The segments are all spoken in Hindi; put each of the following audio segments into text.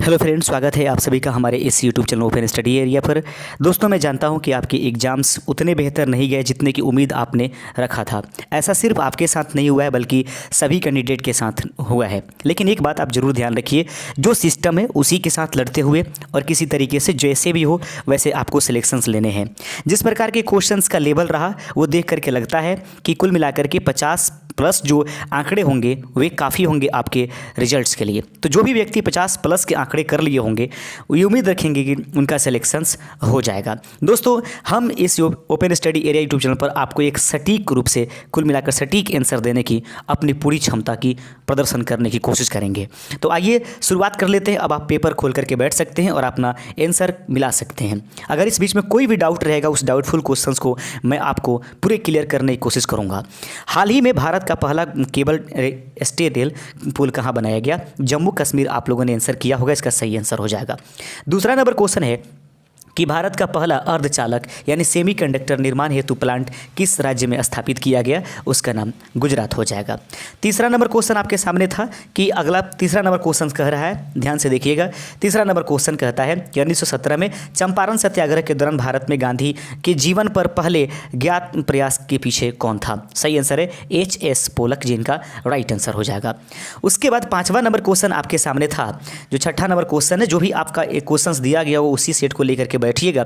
हेलो फ्रेंड्स, स्वागत है आप सभी का हमारे इस YouTube channel open study area पर। दोस्तों, मैं जानता हूं कि आपके एग्ज़ाम्स उतने बेहतर नहीं गए जितने की उम्मीद आपने रखा था। ऐसा सिर्फ आपके साथ नहीं हुआ है बल्कि सभी कैंडिडेट के साथ हुआ है। लेकिन एक बात आप ज़रूर ध्यान रखिए, जो सिस्टम है उसी के साथ लड़ते हुए और किसी तरीके से जैसे भी हो वैसे आपको सिलेक्शंस लेने हैं। जिस प्रकार के क्वेश्चंस का लेवल रहा वो देख करके लगता है कि कुल मिलाकर के 50+ जो आंकड़े होंगे वे काफ़ी होंगे आपके रिजल्ट्स के लिए। तो जो भी व्यक्ति 50+ के आंकड़े कर लिए होंगे ये उम्मीद रखेंगे कि उनका सिलेक्शंस हो जाएगा। दोस्तों, हम इस open study area YouTube channel पर आपको एक सटीक रूप से कुल मिलाकर सटीक आंसर देने की अपनी पूरी क्षमता की प्रदर्शन करने की कोशिश करेंगे। तो आइए शुरुआत कर लेते हैं। अब आप पेपर खोल करके बैठ सकते हैं और अपना आंसर मिला सकते हैं। अगर इस बीच में कोई भी डाउट रहेगा उस डाउटफुल क्वेश्चंस को मैं आपको पूरे क्लियर करने की कोशिश करूँगा। हाल ही में भारत का पहला केबल स्टे रेल पुल कहाँ बनाया गया? जम्मू कश्मीर। आप लोगों ने आंसर किया होगा, इसका सही आंसर हो जाएगा। दूसरा नंबर क्वेश्चन है कि भारत का पहला अर्धचालक यानी सेमीकंडक्टर निर्माण हेतु प्लांट किस राज्य में स्थापित किया गया? उसका नाम गुजरात हो जाएगा। तीसरा नंबर क्वेश्चन आपके सामने था कि अगला तीसरा नंबर क्वेश्चन कह रहा है, ध्यान से देखिएगा। तीसरा नंबर क्वेश्चन कहता है कि 1917 में चंपारण सत्याग्रह के दौरान भारत में गांधी के जीवन पर पहले ज्ञात प्रयास के पीछे कौन था? सही आंसर है H.S. पोलक, जिनका राइट आंसर हो जाएगा। उसके बाद पाँचवा नंबर क्वेश्चन आपके सामने था। जो छठा नंबर क्वेश्चन है, जो भी आपका एक क्वेश्चन दिया गया वो उसी सेट को लेकर के बैठिएगा।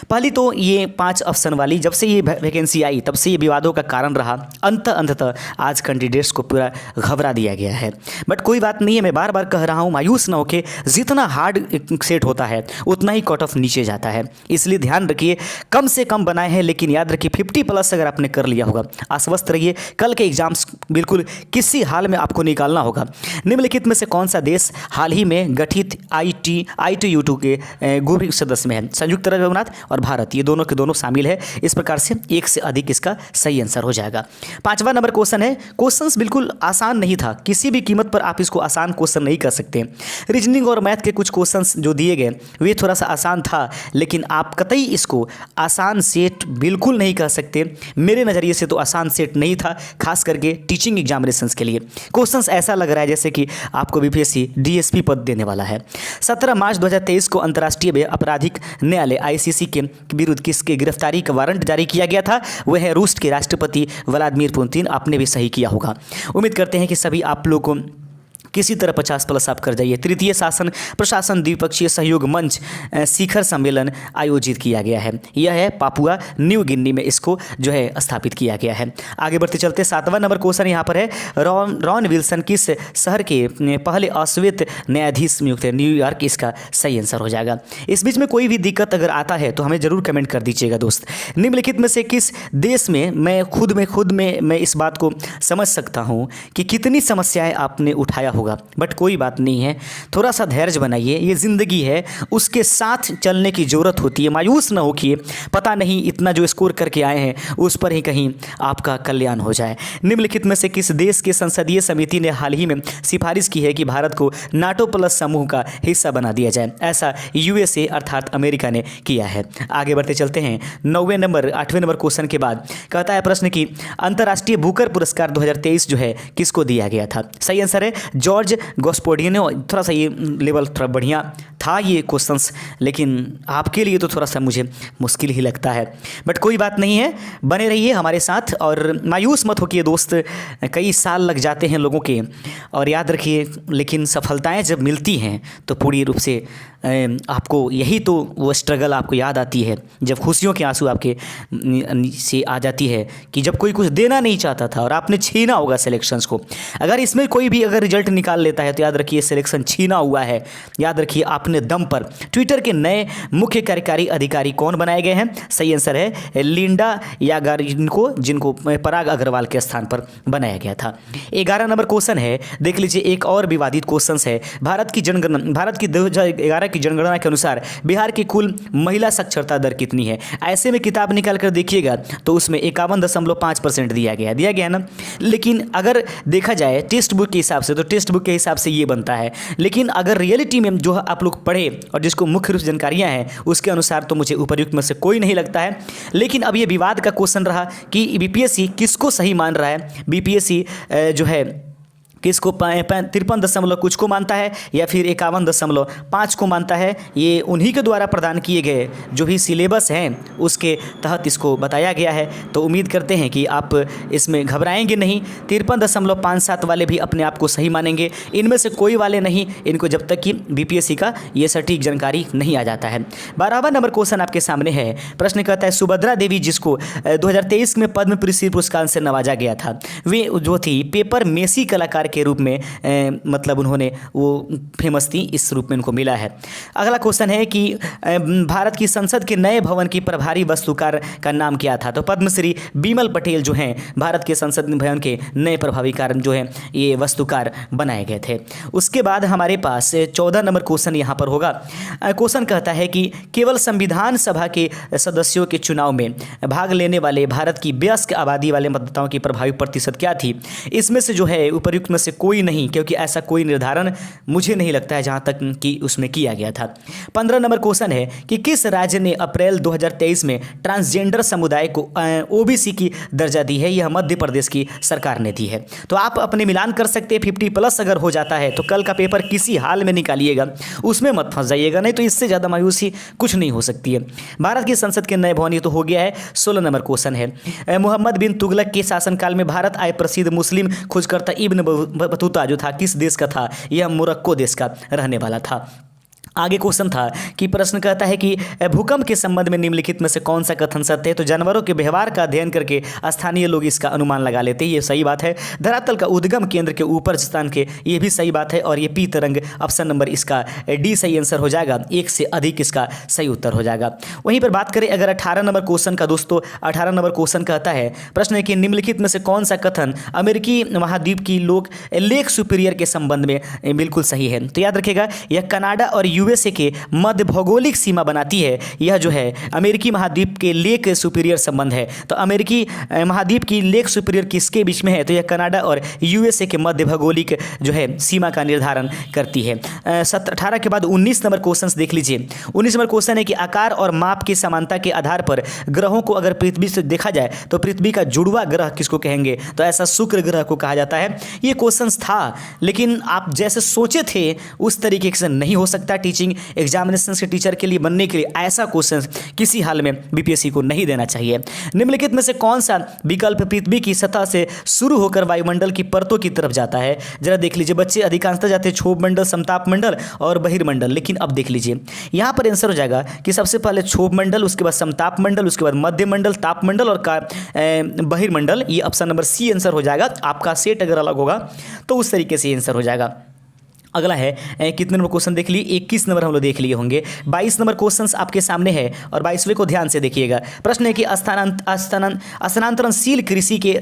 पहली तो ये 5 ऑप्शन वाली जब से ये वैकेंसी आई तब से ये विवादों का कारण रहा। अंततः आज कैंडिडेट्स को पूरा घबरा दिया गया है। बट कोई बात नहीं है, मैं बार बार कह रहा हूँ, मायूस ना होके जितना हार्ड सेट होता है उतना ही कट ऑफ नीचे जाता है। इसलिए ध्यान रखिए, कम से कम बनाए हैं लेकिन याद रखिए 50+ अगर आपने कर लिया होगा, आश्वस्त रहिए कल के एग्जाम्स बिल्कुल किसी हाल में आपको निकालना होगा। निम्नलिखित में से कौन सा देश हाल ही में गठित ITU-2 के गृह सदस्य में है? संयुक्त अरब अमीरात और भारत, ये दोनों के दोनों शामिल है। इस प्रकार से एक से अधिक इसका सही आंसर हो जाएगा। पांचवा नंबर क्वेश्चन है, क्वेश्चंस बिल्कुल आसान नहीं था, किसी भी कीमत पर आप इसको आसान क्वेश्चन नहीं कर सकते। रीजनिंग और मैथ के कुछ क्वेश्चंस जो दिए गए वे थोड़ा सा आसान था, लेकिन आप कतई इसको आसान सेट बिल्कुल नहीं कह सकते। मेरे नज़रिए से तो आसान सेट नहीं था, खास करके टीचिंग एग्जामिनेशंस के लिए। क्वेश्चंस ऐसा लग रहा है जैसे कि आपको BPSC DSP पद देने वाला है। 17 मार्च 2023 को अंतर्राष्ट्रीय आपराधिक न्यायालय ICC के विरुद्ध किसके गिरफ्तारी का वारंट जारी किया गया था? वह है रूस के राष्ट्रपति व्लादिमीर पुतिन। आपने भी सही किया होगा। उम्मीद करते हैं कि सभी आप लोगों को किसी तरह 50+ आप कर जाइए। तृतीय शासन प्रशासन द्विपक्षीय सहयोग मंच शिखर सम्मेलन आयोजित किया गया है। यह है पापुआ न्यू गिनी में इसको जो है स्थापित किया गया है। आगे बढ़ते चलते 7वां नंबर क्वेश्चन यहाँ पर है, रॉन विल्सन किस शहर के पहले अश्वेत न्यायाधीश नियुक्त है? न्यूयॉर्क इसका सही आंसर हो जाएगा। इस बीच में कोई भी दिक्कत अगर आता है तो हमें ज़रूर कमेंट कर दीजिएगा दोस्त। निम्नलिखित में से किस देश में मैं खुद में मैं इस बात को समझ सकता हूँ कि कितनी समस्याएं आपने उठाया होगा, बट कोई बात नहीं है, थोड़ा सा धैर्य बनाइए। ये ज़िंदगी है, उसके साथ चलने की ज़रूरत होती है। मायूस ना होइए, पता नहीं इतना जो स्कोर करके आए हैं उस पर ही कहीं आपका कल्याण हो जाए। निम्नलिखित में से किस देश के संसदीय समिति ने हाल ही में सिफारिश की है कि भारत को नाटो प्लस समूह का हिस्सा बना दिया जाए? ऐसा USA अर्थात अमेरिका ने किया है। आगे बढ़ते चलते हैं 8वें नंबर क्वेश्चन के बाद कहता है प्रश्न कि अंतर्राष्ट्रीय बुकर पुरस्कार 2023 जो है किसको दिया गया था? सही आंसर है जॉर्ज गोस्पोडिनो। थोड़ा सा ये लेवल थोड़ा बढ़िया था ये क्वेश्चंस, लेकिन आपके लिए तो थोड़ा सा मुझे मुश्किल ही लगता है। बट कोई बात नहीं है, बने रहिए हमारे साथ और मायूस मत होइए दोस्त। कई साल लग जाते हैं लोगों के, और याद रखिए लेकिन सफलताएं जब मिलती हैं तो पूरी रूप से आपको यही तो वो स्ट्रगल आपको याद आती है, जब खुशियों के आंसू आपके से आ जाती है कि जब कोई कुछ देना नहीं चाहता था और आपने छीना होगा सिलेक्शंस को। अगर इसमें कोई भी अगर रिजल्ट निकाल लेता है तो याद रखिए सिलेक्शन छीना हुआ है। याद रखिए अपने दम पर। ट्विटर के नए मुख्य कार्यकारी अधिकारी कौन बनाए गए हैं? सही आंसर है लिंडा यागारिन को, जिनको पराग अग्रवाल के स्थान पर बनाया गया था। 11 नंबर क्वेश्चन है, देख लीजिए, एक और विवादित क्वेश्चन है। भारत की 2011 की जनगणना के अनुसार बिहार की कुल महिला साक्षरता दर कितनी है? ऐसे में किताब निकाल कर देखिएगा तो उसमें 51.5% दिया गया ना। लेकिन अगर देखा जाए टेक्स्ट बुक के हिसाब से तो टेक्स्ट बुक के हिसाब से ये बनता है, लेकिन अगर रियलिटी में जो आप लोग पढ़े और जिसको मुख्य रूप से जानकारियाँ हैं उसके अनुसार तो मुझे उपयुक्त में से कोई नहीं लगता है। लेकिन अब ये विवाद का क्वेश्चन रहा कि BPSC किसको सही मान रहा है। BPSC जो है किसको 53 कुछ को मानता है या फिर 51.5 को मानता है। ये उन्हीं के द्वारा प्रदान किए गए जो भी सिलेबस हैं उसके तहत इसको बताया गया है। तो उम्मीद करते हैं कि आप इसमें घबराएंगे नहीं। 53.57 वाले भी अपने आप को सही मानेंगे। इनमें से कोई वाले नहीं, इनको जब तक कि बीपीएससी का ये सटीक जानकारी नहीं आ जाता है। 12वां नंबर क्वेश्चन आपके सामने है। प्रश्न कहता है सुभद्रा देवी जिसको 2023 में पद्म श्री पुरस्कार से नवाजा गया था, वे जो थी पेपर मेसी कलाकार के रूप में मतलब उन्होंने वो फेमस थी, इस रूप में उनको मिला है। अगला क्वेश्चन है कि भारत की संसद के नए भवन की प्रभारी वास्तुकार का नाम क्या था। तो पद्मश्री बिमल पटेल जो हैं भारत के संसद भवन के नए प्रभावी कारण जो हैं ये वास्तुकार बनाए गए थे। उसके बाद हमारे पास 14 नंबर क्वेश्चन यहाँ पर होगा। क्वेश्चन कहता है कि केवल संविधान सभा के सदस्यों के चुनाव में भाग लेने वाले भारत की वयस्क आबादी वाले मतदाताओं की प्रभावी प्रतिशत क्या थी। इसमें से जो है उपर्युक्त में से कोई नहीं, क्योंकि ऐसा कोई निर्धारण मुझे नहीं लगता है जहाँ तक कि उसमें किया गया था। 15 नंबर क्वेश्चन है कि किस राज्य ने अप्रैल 2023 में ट्रांसजेंडर समुदाय को ओबीसी की दर्जा दी है। यह मध्य प्रदेश की सरकार ने दी है। तो आप अपने मिलान कर सकते हैं। 50+ अगर हो जाता है तो कल का पेपर किसी हाल में निकालिएगा, उसमें मत फंस जाइएगा, नहीं तो इससे ज़्यादा मायूसी कुछ नहीं हो सकती है। भारत की संसद के नए भवन ये तो हो गया है। 16 नंबर क्वेश्चन है मोहम्मद बिन तुगलक के शासनकाल में भारत आए प्रसिद्ध मुस्लिम खोजकर्ता इब्न बतूता जो था किस देश का था। यह मोरक्को देश का रहने वाला था। आगे क्वेश्चन था कि प्रश्न कहता है कि भूकंप के संबंध में निम्नलिखित में से कौन सा कथन सत्य है। तो जानवरों के व्यवहार का अध्ययन करके स्थानीय लोग इसका अनुमान लगा लेते हैं, ये सही बात है। धरातल का उद्गम केंद्र के ऊपर स्थान के, ये भी सही बात है। और ये पी तरंग ऑप्शन नंबर इसका डी सही आंसर हो जाएगा। एक से अधिक इसका सही उत्तर हो जाएगा। वहीं पर बात करें अगर 18 नंबर क्वेश्चन का दोस्तों, 18 नंबर क्वेश्चन कहता है प्रश्न है कि निम्नलिखित में से कौन सा कथन अमेरिकी महाद्वीप की लोग लेक सुपीरियर के संबंध में बिल्कुल सही है। तो याद रखिएगा यह कनाडा और यूएसए के मध्य भौगोलिक सीमा बनाती है। यह जो है अमेरिकी महाद्वीप के लेक सुपीरियर संबंध है। तो अमेरिकी महाद्वीप की लेक सुपीरियर किसके बीच में है। तो यह कनाडा और यूएसए के मध्य भौगोलिक जो है सीमा का निर्धारण करती है। 18 के बाद 19 नंबर क्वेश्चन देख लीजिए। 19 नंबर क्वेश्चन है कि आकार और माप की समानता के आधार पर ग्रहों को अगर पृथ्वी से देखा जाए तो पृथ्वी का जुड़वा ग्रह किसको कहेंगे। तो ऐसा शुक्र ग्रह को कहा जाता है। ये क्वेश्चन था लेकिन आप जैसे सोचे थे उस तरीके से नहीं हो सकता। टीचिंग एग्जामिनेशन के टीचर के लिए बनने के लिए ऐसा क्वेश्चन किसी हाल में बीपीएससी को नहीं देना चाहिए। निम्नलिखित में से कौन सा विकल्प पृथ्वी की सतह से शुरू होकर वायुमंडल की परतों की तरफ जाता है। जरा देख लीजिए बच्चे, अधिकांशतः जाते हैं क्षोभ मंडल, समताप मंडल और बहिर्मंडल। लेकिन अब देख लीजिए यहाँ पर आंसर हो जाएगा कि सबसे पहले क्षोभ मंडल, उसके बाद समताप मंडल, उसके बाद मध्य मंडल, ताप मंडल और बहिर्मंडल। ये ऑप्शन नंबर सी आंसर हो जाएगा। आपका सेट अगर अलग होगा तो उस तरीके से आंसर हो जाएगा। अगला है कितने नंबर क्वेश्चन देख लिए, 21 नंबर हम लोग देख लिए होंगे। 22 नंबर क्वेश्चन आपके सामने है और 22वें को ध्यान से देखिएगा। प्रश्न है कि स्थानांतरणशील कृषि के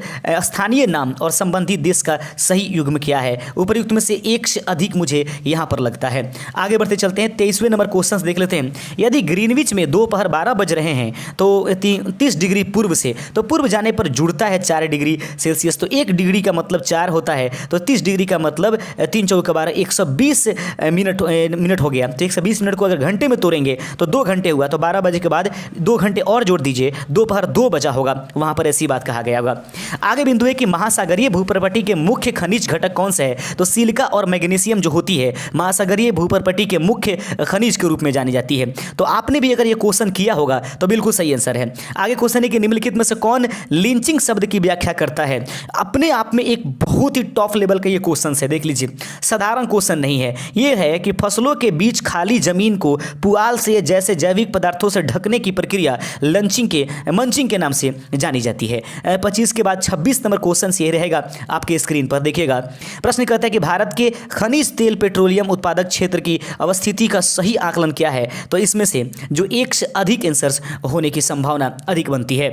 स्थानीय नाम और संबंधित देश का सही युग्म क्या है। उपयुक्त में से एक से अधिक मुझे यहाँ पर लगता है। आगे बढ़ते चलते हैं। 23वें नंबर क्वेश्चन देख लेते हैं। यदि ग्रीनविच में दोपहर 12 बज रहे हैं तो 30 डिग्री पूर्व से, तो पूर्व जाने पर जुड़ता है 4 डिग्री सेल्सियस। तो 1 डिग्री का मतलब 4 होता है। तो 30 डिग्री का मतलब 3 चौके 12, 120 मिनट हो गया। तो 120 मिनट को अगर घंटे में तोड़ेंगे तो 2 घंटे हुआ। तो 12 बजे के बाद 2 घंटे और जोड़ दीजिए, दोपहर 2 बजा होगा। वहाँ पर ऐसी बात कहा गया होगा। आगे बिंदु है कि महासागरीय भूप्रपट्टी के मुख्य खनिज घटक कौन से है। तो सिलिका और मैग्नीशियम जो होती है महासागरीय भूप्रपट्टी के मुख्य खनिज के रूप में जानी जाती है। तो आपने भी अगर ये क्वेश्चन किया होगा तो बिल्कुल सही आंसर है। आगे क्वेश्चन है कि निम्नलिखित में से कौन लिंचिंग शब्द की व्याख्या करता है। अपने आप में एक बहुत ही टॉप लेवल का ये क्वेश्चन है। देख लीजिए, साधारण क्वेश्चन नहीं है। ये है कि फसलों के बीच खाली जमीन को पुआल से जैसे जैविक पदार्थों से ढकने की प्रक्रिया मंचिंग के नाम से जानी जाती है। 25 के बाद 26 नंबर क्वेश्चन ये रहेगा आपके स्क्रीन पर देखिएगा। प्रश्न कहता है कि भारत के खनिज तेल पेट्रोलियम उत्पादक क्षेत्र की अवस्थिति का सही आकलन क्या है। तो इसमें से जो एक से अधिक आंसर्स होने की संभावना अधिक बनती है।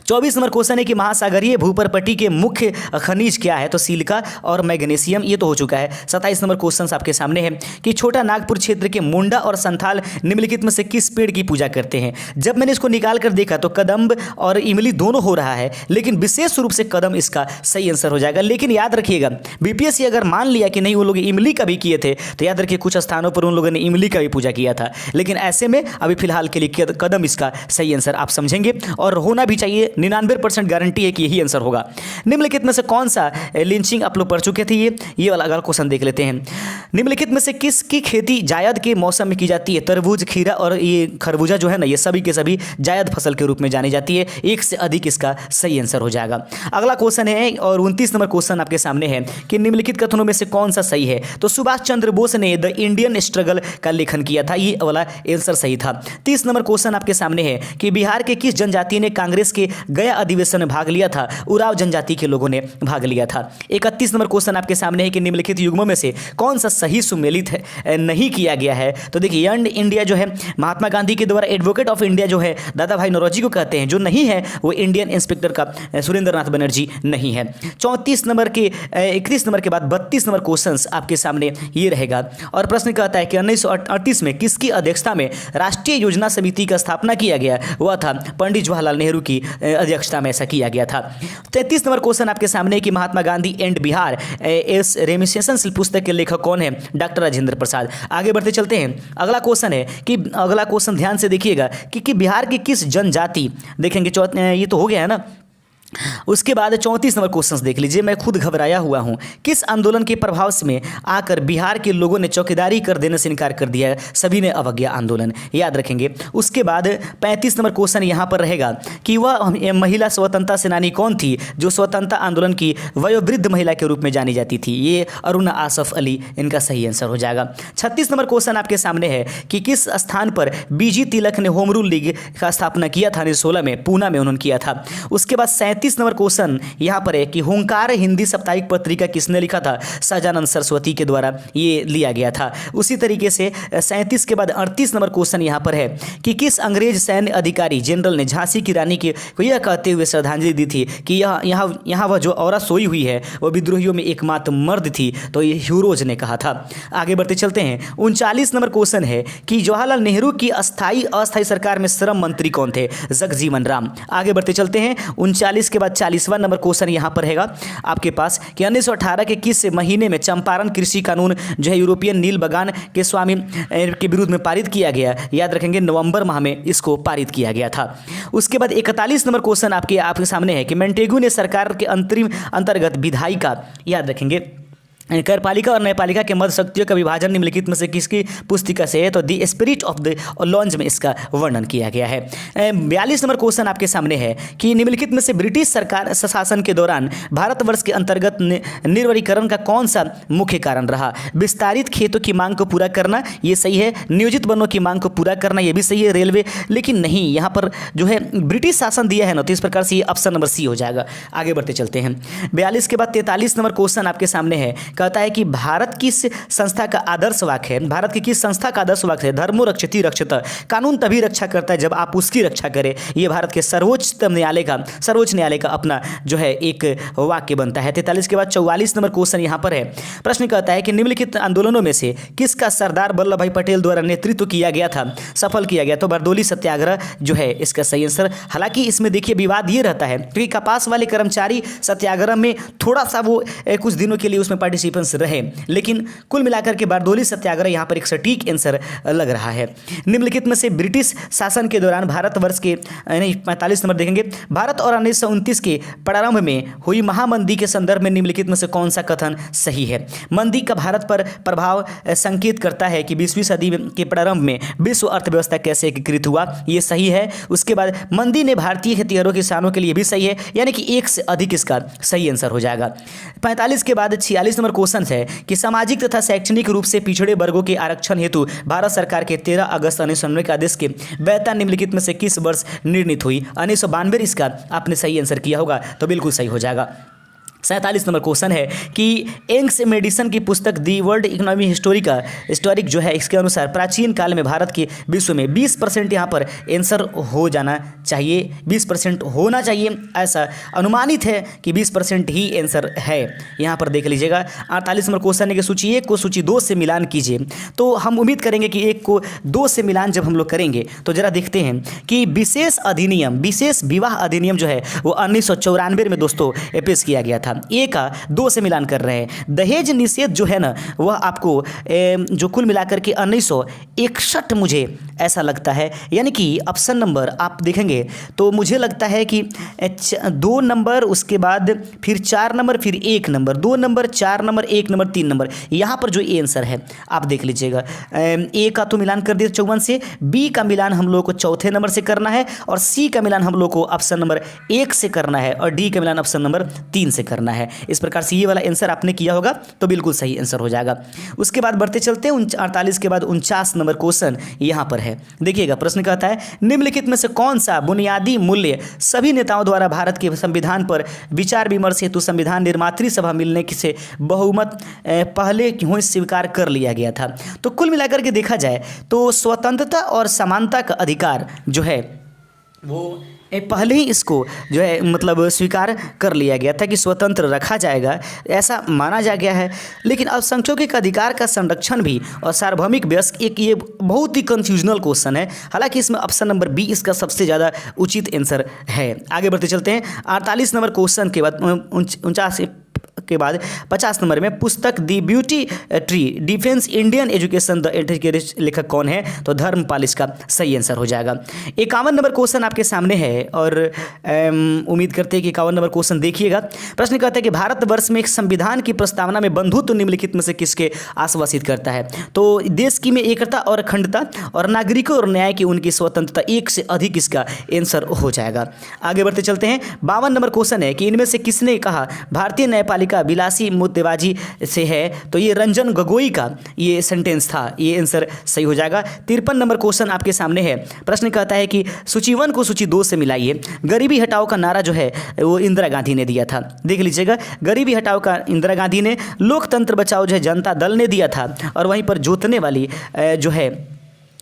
24 नंबर क्वेश्चन है कि महासागरीय भूप्रपट्टी के मुख्य खनिज क्या है। तो सिलिका और मैग्नीशियम, ये तो हो चुका है। 27 नंबर क्वेश्चन आपके सामने है कि छोटा नागपुर क्षेत्र के मुंडा और संथाल निम्नलिखित में से किस पेड़ की पूजा करते हैं। जब मैंने इसको निकाल कर देखा तो कदम्ब और इमली दोनों हो रहा है, लेकिन विशेष रूप से कदम इसका सही आंसर हो जाएगा। लेकिन याद रखिएगा बीपीएससी अगर मान लिया कि नहीं वो लोग इमली का भी किए थे तो याद रखिए कुछ स्थानों पर उन लोगों ने इमली का भी पूजा किया था। लेकिन ऐसे में अभी फिलहाल के लिए कदम इसका सही आंसर आप समझेंगे और होना भी चाहिए। चाहिए, 99% गारंटी है कि यही आंसर होगा। निम्नलिखित में से कौन सा लिंचिंग आप लोग पढ़ चुके थे, ये वाला अगला क्वेश्चन देख लेते हैं। निम्नलिखित में से किसकी खेती जायद के मौसम में की जाती है? तरबूज, खीरा और ये खरबूजा जो है ना, ये सभी के सभी जायद फसल के रूप में जानी जाती है। एक से अधिक इसका सही आंसर हो जाएगा। अगला क्वेश्चन है और 29 नंबर क्वेश्चन आपके सामने है कि निम्नलिखित कथनों में से कौन सा सही है? तो सुभाष चंद्र बोस ने द इंडियन स्ट्रगल का लेखन किया था, ये वाला आंसर सही था। 30 नंबर क्वेश्चन आपके सामने है कि बिहार के किस जनजाति ने कांग्रेस के गया अधिवेशन में भाग लिया था? उराव जनजाति के लोगों ने भाग लिया था। 31 नंबर क्वेश्चन आपके सामने है कि निम्नलिखित युग्मों में से कौन सा सही सुमेलित नहीं किया गया है? तो देखिए, यंग इंडिया जो है महात्मा गांधी के द्वारा एडवोकेट ऑफ इंडिया जो है दादा भाई नौरोजी को कहते हैं, जो नहीं है वो इंडियन इंस्पेक्टर का सुरेंद्र नाथ बनर्जी नहीं है। 31 नंबर के बाद 32 नंबर क्वेश्चन आपके सामने ये रहेगा और प्रश्न कहता है कि 1938 में किसकी अध्यक्षता में राष्ट्रीय योजना समिति का स्थापना किया गया? वह था पंडित जवाहरलाल नेहरू की अध्यक्षता में ऐसा किया गया था। 33 नंबर क्वेश्चन आपके सामने कि Mahatma Gandhi and Bihar S reminiscences पुस्तक के लेखक कौन है? डॉक्टर राजेंद्र प्रसाद। आगे बढ़ते चलते हैं। अगला क्वेश्चन ध्यान से देखिएगा कि बिहार की किस जनजाति, देखेंगे ये तो हो गया है ना। उसके बाद 34 नंबर क्वेश्चन देख लीजिए, मैं खुद घबराया हुआ हूँ। किस आंदोलन के प्रभाव में आकर बिहार के लोगों ने चौकीदारी कर देने से इनकार कर दिया है? सभी ने अवज्ञा आंदोलन, याद रखेंगे। उसके बाद 35 नंबर क्वेश्चन यहाँ पर रहेगा कि वह महिला स्वतंत्रता सेनानी कौन थी जो स्वतंत्रता आंदोलन की वयोवृद्ध महिला के रूप में जानी जाती थी? ये अरुणा आसफ अली इनका सही आंसर हो जाएगा। 36 नंबर क्वेश्चन आपके सामने है कि किस स्थान पर बीजी तिलक ने होम रूल लीग का स्थापना किया था? 1916 में पूना में उन्होंने किया था। उसके बाद 37 नंबर क्वेश्चन यहां पर है कि हुंकार हिंदी साप्ताहिक पत्रिका किसने लिखा था? सहजानंद सरस्वती के द्वारा ये लिया गया था। उसी तरीके से 37 के बाद 38 नंबर क्वेश्चन यहां पर है कि किस अंग्रेज सैन्य अधिकारी जनरल ने झांसी की रानी को यह कहते हुए श्रद्धांजलि दी थी कि यहाँ वह जो औरत सोई हुई है वह विद्रोहियों में एकमात्र मर्द थी? तो ये ह्यूरोज ने कहा था। आगे बढ़ते चलते हैं। 39 नंबर क्वेश्चन है कि जवाहरलाल नेहरू की अस्थायी सरकार में श्रम मंत्री कौन थे? जगजीवन राम। आगे बढ़ते चलते हैं। 39 के बाद 40वां नंबर क्वेश्चन यहां पर रहेगा आपके पास कि 1918 के किस महीने में चंपारण कृषि कानून जो है यूरोपियन नील बगान के स्वामी के विरुद्ध में पारित किया गया? याद रखेंगे, नवंबर माह में इसको पारित किया गया था। उसके बाद 41 नंबर क्वेश्चन आपके सामने है कि मेंटेगू ने सरकार के अंतर्गत विधायिका, याद रखेंगे, कार्यपालिका और न्यायपालिका के मध्य शक्तियों का विभाजन निम्नलिखित में से किसकी पुस्तिका से है? तो the spirit of the launch में इसका वर्णन किया गया है। 42 नंबर क्वेश्चन आपके सामने है कि निम्नलिखित में से ब्रिटिश सरकार शासन के दौरान भारतवर्ष के अंतर्गत निर्वरीकरण का कौन सा मुख्य कारण रहा? विस्तारित खेतों की मांग को पूरा करना, ये सही है। नियोजित वनों की मांग को पूरा करना, ये भी सही है। रेलवे, लेकिन नहीं, यहाँ पर जो है ब्रिटिश शासन दिया है ना, तो इस प्रकार से ये ऑप्शन नंबर सी हो जाएगा। आगे बढ़ते चलते हैं। 42 के बाद 43 नंबर क्वेश्चन आपके सामने है, कहता है कि भारत किस संस्था का आदर्श वाक्य है? भारत की किस संस्था का आदर्श वाक्य है? धर्मो रक्षति रक्षित, कानून तभी रक्षा करता है जब आप उसकी रक्षा करें। यह भारत के सर्वोच्च न्यायालय का अपना जो है एक वाक्य बनता है। 43 के बाद 44 नंबर क्वेश्चन यहाँ पर है। प्रश्न कहता है कि निम्नलिखित आंदोलनों में से किसका सरदार वल्लभ भाई पटेल द्वारा नेतृत्व किया गया था, सफल किया गया? तो बारडोली सत्याग्रह जो है इसका सही आंसर। हालांकि इसमें देखिए विवाद ये रहता है क्योंकि कपास वाले कर्मचारी सत्याग्रह में थोड़ा सा वो कुछ दिनों के लिए उसमें पार्टिसिपेंट्स रहे, लेकिन कुल मिलाकर के बारडोली सत्याग्रह यहाँ पर एक सटीक आंसर लग रहा है। निम्नलिखित में से ब्रिटिश शासन के दौरान भारतवर्ष के 45 नंबर देखेंगे, भारत और 1929 के प्रारंभ में हुई महामंदी के संदर्भ में निम्नलिखित में से कौन सा कथन सही है? मंदी का भारत पर प्रभाव संकेत करता है कि 20वीं सदी के प्रारंभ में विश्व अर्थव्यवस्था कैसे एकीकृत हुआ? ये सही है। उसके बाद मंदी ने भारतीय खेतिहरों किसानों के लिए भी सही है, यानी कि एक से अधिक इसका सही आंसर हो जाएगा। 45 के बाद 46 नंबर क्वेश्चन है कि सामाजिक तथा शैक्षणिक रूप से पिछड़े वर्गों के आरक्षण हेतु भारत सरकार के 13 अगस्त 1999 के आदेश के वैधता निम्नलिखित में से किस वर्ष निर्णित हुई? 1992। इसका आपने सही आंसर किया होगा तो बिल्कुल सही हो जाएगा। 47 नंबर क्वेश्चन है कि एंग्स मेडिसन की पुस्तक दी वर्ल्ड इकोनॉमी हिस्टोरिक जो है इसके अनुसार प्राचीन काल में भारत के विश्व में 20% यहाँ पर आंसर हो जाना चाहिए, 20% होना चाहिए, ऐसा अनुमानित है कि 20% ही आंसर है। यहाँ पर देख लीजिएगा। 48 नंबर क्वेश्चन है कि सूची 1 को सूची 2 से मिलान कीजिए। तो हम उम्मीद करेंगे कि 1 को 2 से मिलान जब हम लोग करेंगे तो जरा देखते हैं कि विशेष विवाह अधिनियम जो है वो 1994 में दोस्तों पेश किया गया था। ए का 2 से मिलान कर रहे हैं। दहेज निषेध जो है ना वह आपको जो कुल मिलाकर के 1961 मुझे ऐसा लगता है, यानी कि ऑप्शन नंबर आप देखेंगे तो मुझे लगता है कि 2 नंबर, उसके बाद फिर 4 नंबर, फिर 1 number, 2 number, 4 number, 1 number, 3 number, यहाँ पर जो ए आंसर है आप देख लीजिएगा। ए का तो मिलान कर दिया 54 से, बी का मिलान हम लोग को चौथे नंबर से करना है, और सी का मिलान हम लोग को ऑप्शन नंबर 1 से करना है, और डी का मिलान ऑप्शन नंबर 3 से करना है। इस प्रकार से ये वाला आंसर आपने किया होगा तो बिल्कुल सही आंसर हो जाएगा। उसके बाद बढ़ते चलते हैं 48 के बाद 49 नंबर क्वेश्चन यहाँ पर है। देखिएगा प्रश्न कहता है निम्नलिखित में से कौन सा बुनियादी मूल्य सभी नेताओं द्वारा भारत के संविधान पर विचार विमर्श हेतु संविधान निर्मात्री सभा मिलने से बहुमत पहले क्यों स्वीकार कर लिया गया था। तो कुल मिलाकर के देखा जाए तो स्वतंत्रता और समानता का अधिकार जो है वो पहले ही इसको जो है मतलब स्वीकार कर लिया गया था कि स्वतंत्र रखा जाएगा, ऐसा माना जा गया है। लेकिन अल्पसंख्यकों के अधिकार का संरक्षण भी और सार्वभौमिक वयस्क एक ये बहुत ही कंफ्यूजनल क्वेश्चन है। हालांकि इसमें ऑप्शन नंबर बी इसका सबसे ज़्यादा उचित आंसर है। आगे बढ़ते चलते हैं 48 नंबर क्वेश्चन के बाद 49 के बाद 50 नंबर में पुस्तक the beauty tree defence Indian education the entry के लेखक कौन है, तो धर्मपाल इसका सही आंसर हो जाएगा। 51 नंबर क्वेश्चन आपके सामने है और उम्मीद करते हैं कि 51 नंबर क्वेश्चन देखिएगा। प्रश्न कहता है कि भारतवर्ष में एक संविधान की प्रस्तावना में बंधुत्व निम्नलिखित में से किसके आश्वासित करता है। तो देश की में एकता और अखंडता और नागरिकों और न्याय की उनकी स्वतंत्रता, एक से अधिक इसका आंसर हो जाएगा। आगे बढ़ते चलते हैं 52 नंबर क्वेश्चन है कि इनमें से किसने कहा भारतीय न्यायपालिका बिलासी मुद्देबाजी से है, तो ये रंजन गोगोई का ये सेंटेंस था, ये आंसर सही हो जाएगा। 53 नंबर क्वेश्चन आपके सामने है। प्रश्न कहता है कि सूची 1 को सूची 2 से मिलाइए। गरीबी हटाओ का नारा जो है वो इंदिरा गांधी ने दिया था, देख लीजिएगा। गरीबी हटाओ का इंदिरा गांधी ने, लोकतंत्र बचाओ जो है जनता दल ने दिया था, और वहीं पर जोतने वाली जो है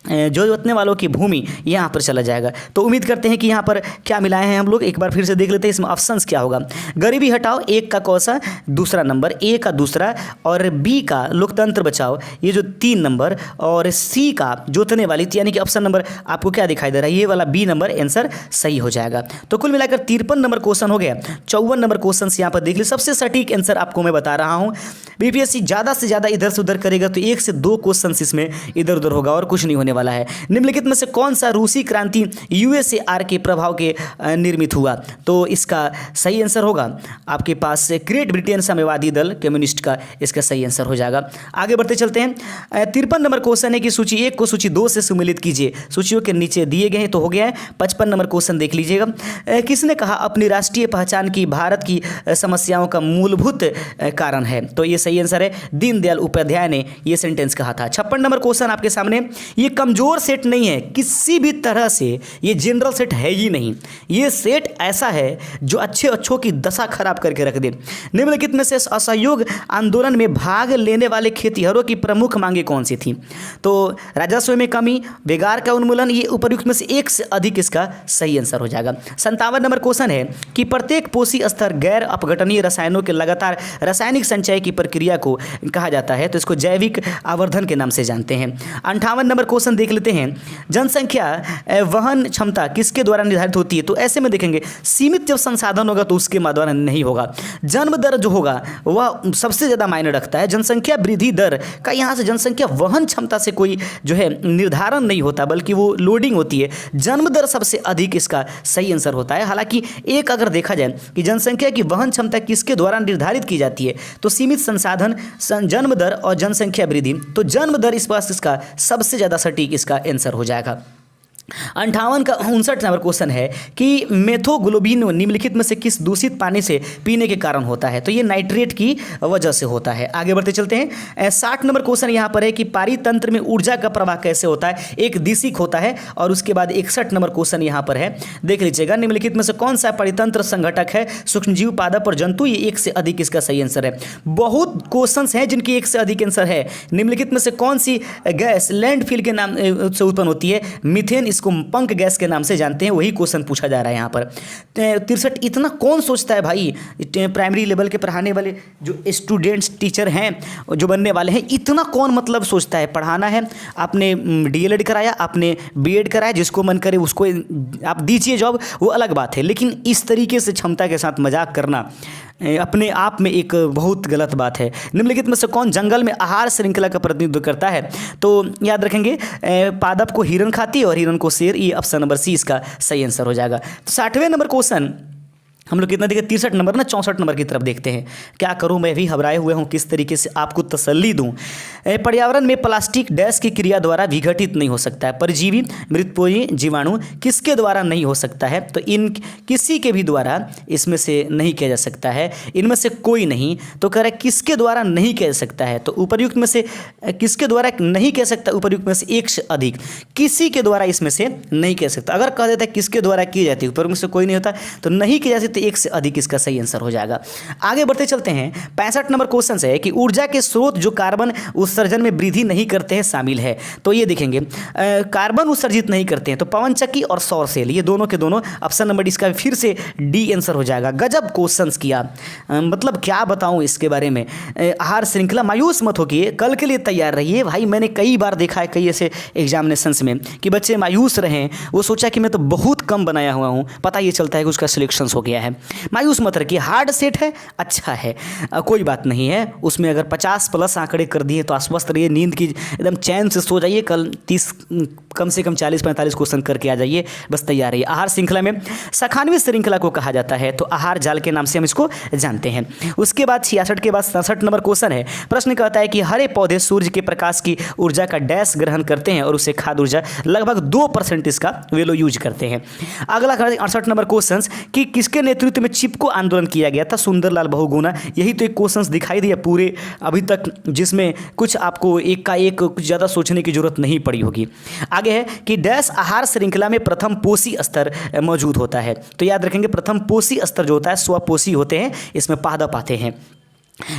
जो जोतने वालों की भूमि यहाँ पर चला जाएगा। तो उम्मीद करते हैं कि यहाँ पर क्या मिलाए हैं हम लोग, एक बार फिर से देख लेते हैं इसमें ऑप्शंस क्या होगा। गरीबी हटाओ 1 का कौन सा दूसरा नंबर, ए का दूसरा, और बी का लोकतंत्र बचाओ ये जो 3 नंबर, और सी का जोतने वाली, यानी कि ऑप्शन नंबर आपको क्या दिखाई दे रहा है, ये वाला बी नंबर आंसर सही हो जाएगा। तो कुल मिलाकर 53 नंबर क्वेश्चन हो गया। 54 नंबर क्वेश्चन यहाँ पर देख लीजिए, सबसे सटीक आंसर आपको मैं बता रहा हूँ। बीपीएससी ज़्यादा से ज़्यादा इधर से उधर करेगा तो 1 से 2 क्वेश्चन इसमें इधर उधर होगा और कुछ नहीं होने वाला है। निम्नलिखित में से कौन सा रूसी क्रांति यूएसएआर के प्रभाव के निर्मित हुआ, तो इसका सही आंसर होगा आपके पास ग्रेट ब्रिटेन साम्यवादी दल कम्युनिस्ट का इसका सही आंसर हो जाएगा। आगे बढ़ते चलते हैं 53 नंबर क्वेश्चन है कि सूची 1 को सूची 2 से सम्मिलित कीजिए। सूचियों के नीचे दिए गए हैं तो हो गया है। 55 नंबर क्वेश्चन देख लीजिएगा। किसने कहा अपनी राष्ट्रीय पहचान की भारत की समस्याओं का मूलभूत कारण है, तो ये सही आंसर है, दीनदयाल उपाध्याय ने ये सेंटेंस कहा था। 56 नंबर क्वेश्चन आपके सामने, ये कमजोर सेट नहीं है किसी भी तरह से, ये जनरल सेट है ही नहीं, ये सेट ऐसा है जो अच्छों की दशा खराब करके रख दे। निम्नलिखित में से असहयोग आंदोलन में भाग लेने वाले खेतिहरों की प्रमुख मांगे कौन सी थी, तो राजस्व में कमी, बेगार का उन्मूलन, ये उपयुक्त में से 1 से अधिक इसका सही आंसर हो जाएगा। 57 नंबर क्वेश्चन है कि प्रत्येक पोषी स्तर गैर अपघटनीय रसायनों के लगातार रासायनिक संचय की प्रक्रिया को कहा जाता है, तो इसको जैविक आवर्धन के नाम से जानते हैं। 58 नंबर क्वेश्चन देख लेते हैं। जनसंख्या वहन क्षमता किसके द्वारा निर्धारित होती है, तो ऐसे में देखेंगे सीमित जब संसाधन होगा तो उसके द्वारा नहीं होगा। जन्म दर जो होगा वह सबसे ज़्यादा मायने रखता है। जनसंख्या वृद्धि दर का यहाँ से जनसंख्या वहन क्षमता से कोई जो है निर्धारण नहीं होता, बल्कि वो लोडिंग होती है। जन्म दर सबसे अधिक इसका सही आंसर होता है। हालांकि एक अगर देखा जाए कि जनसंख्या की वहन क्षमता किसके द्वारा निर्धारित की जाती है, तो सीमित संसाधन, जन्म दर और जनसंख्या वृद्धि, तो जन्म दर इस पास इसका सबसे ज़्यादा सटीक इसका आंसर हो जाएगा। 59 नंबर क्वेश्चन है कि मेथोग्लोबिन निम्नलिखित में से किस दूषित पानी से पीने के कारण होता है, तो ये नाइट्रेट की वजह से होता है। आगे बढ़ते चलते हैं 60 नंबर क्वेश्चन यहाँ पर है कि पारितंत्र में ऊर्जा का प्रवाह कैसे होता है, एक दिशिक होता है। और उसके बाद 61 नंबर क्वेश्चन यहाँ पर है, देख लीजिएगा। निम्नलिखित में से कौन सा पारितंत्र संघटक है, सूक्ष्मजीव, पादप और जंतु, ये 1 से अधिक इसका सही आंसर है। बहुत क्वेश्चन हैं जिनकी 1 से अधिक आंसर है। निम्नलिखित में से कौन सी गैस लैंडफिल के नाम से उत्पन्न होती है, मीथेन, इसको पंख गैस के नाम से जानते हैं, वही क्वेश्चन पूछा जा रहा है यहाँ पर। 63 इतना कौन सोचता है भाई, प्राइमरी लेवल के पढ़ाने वाले जो स्टूडेंट्स टीचर हैं जो बनने वाले हैं, इतना कौन मतलब सोचता है। पढ़ाना है, आपने डीएलएड कराया, आपने बीएड कराया, जिसको मन करे उसको आप दीजिए जॉब, वो अलग बात है, लेकिन इस तरीके से क्षमता के साथ मजाक करना अपने आप में एक बहुत गलत बात है। निम्नलिखित में से कौन जंगल में आहार श्रृंखला का प्रतिनिधित्व करता है? तो याद रखेंगे पादप को हिरन खाती है और हिरन को शेर। ये ऑप्शन नंबर सी इसका सही आंसर हो जाएगा। तो 60वें नंबर क्वेश्चन हम लोग कितना देखें, 63 नंबर ना 64 नंबर की तरफ देखते हैं। क्या करूं, मैं भी घबराए हुए हूं, किस तरीके से आपको तसल्ली दूं। पर्यावरण में प्लास्टिक डैश की क्रिया द्वारा विघटित नहीं हो सकता है। परजीवी, मृतपोयी, जीवाणु किसके द्वारा नहीं हो सकता है? तो इन किसी के भी द्वारा इसमें से नहीं किया जा सकता है, इनमें से कोई नहीं। तो कह रहा है किसके द्वारा नहीं किया जा सकता है, तो उपर्युक्त में से किसके द्वारा नहीं किया सकता, उपर्युक्त में से एक से अधिक, किसी के द्वारा इसमें से नहीं किया सकता। अगर कह देता है किसके द्वारा की जाती है, उपर्युक्त में से कोई नहीं होता तो नहीं किया जा सकता, एक से अधिक इसका सही आंसर हो जाएगा। आगे बढ़ते चलते हैं। 65 नंबर क्वेश्चन है कि ऊर्जा के स्रोत जो कार्बन उत्सर्जन में वृद्धि नहीं करते हैं शामिल है। तो ये देखेंगे कार्बन उत्सर्जित नहीं करते हैं तो पवन चक्की और सौर सेल, ये दोनों के दोनों ऑप्शन नंबर इसका फिर से डी आंसर हो जाएगा। गजब क्वेश्चंस किया, मतलब क्या बताऊं इसके बारे में। आहार श्रृंखला, मायूस मत होइए, कल के लिए तैयार रहिए भाई। मैंने कई बार देखा है कई ऐसे एग्जामिनेशंस में कि बच्चे मायूस रहें, वो सोचा कि मैं तो बहुत कम बनाया हुआ हूँ, पता ये चलता है कि उसका सिलेक्शन हो गया है। मायूस मत रखिए, हार्ड सेट है, अच्छा है, कोई बात नहीं है। उसमें अगर 50+ आंकड़े कर दिए तो आश्वस्त रहिए, नींद की एकदम चैन से सो जाइए। कल 30 कम से कम 40-45 क्वेश्चन करके आ जाइए, बस तैयार रहिए। आहार श्रृंखला में सखानवी श्रृंखला को कहा जाता है, तो आहार जाल के नाम से हम इसको जानते हैं। उसके बाद 66 के बाद 67 नंबर क्वेश्चन है। प्रश्न कहता है कि हरे पौधे सूर्य के प्रकाश की ऊर्जा का डैश ग्रहण करते हैं और उसे खाद्य ऊर्जा लगभग 2% इसका वे लोग यूज करते हैं। अगला 68 नंबर क्वेश्चन कि किसके नेतृत्व में चिपको आंदोलन किया गया था? सुंदरलाल बहुगुणा। यही तो एक क्वेश्चन दिखाई दिया पूरे अभी तक, जिसमें कुछ आपको एक का एक कुछ ज़्यादा सोचने की जरूरत नहीं पड़ी होगी। आगे है कि डैश आहार श्रृंखला में प्रथम पोषी स्तर मौजूद होता है। तो याद रखेंगे प्रथम पोषी स्तर जो होता है स्वपोषी होते हैं, इसमें पादप आते हैं।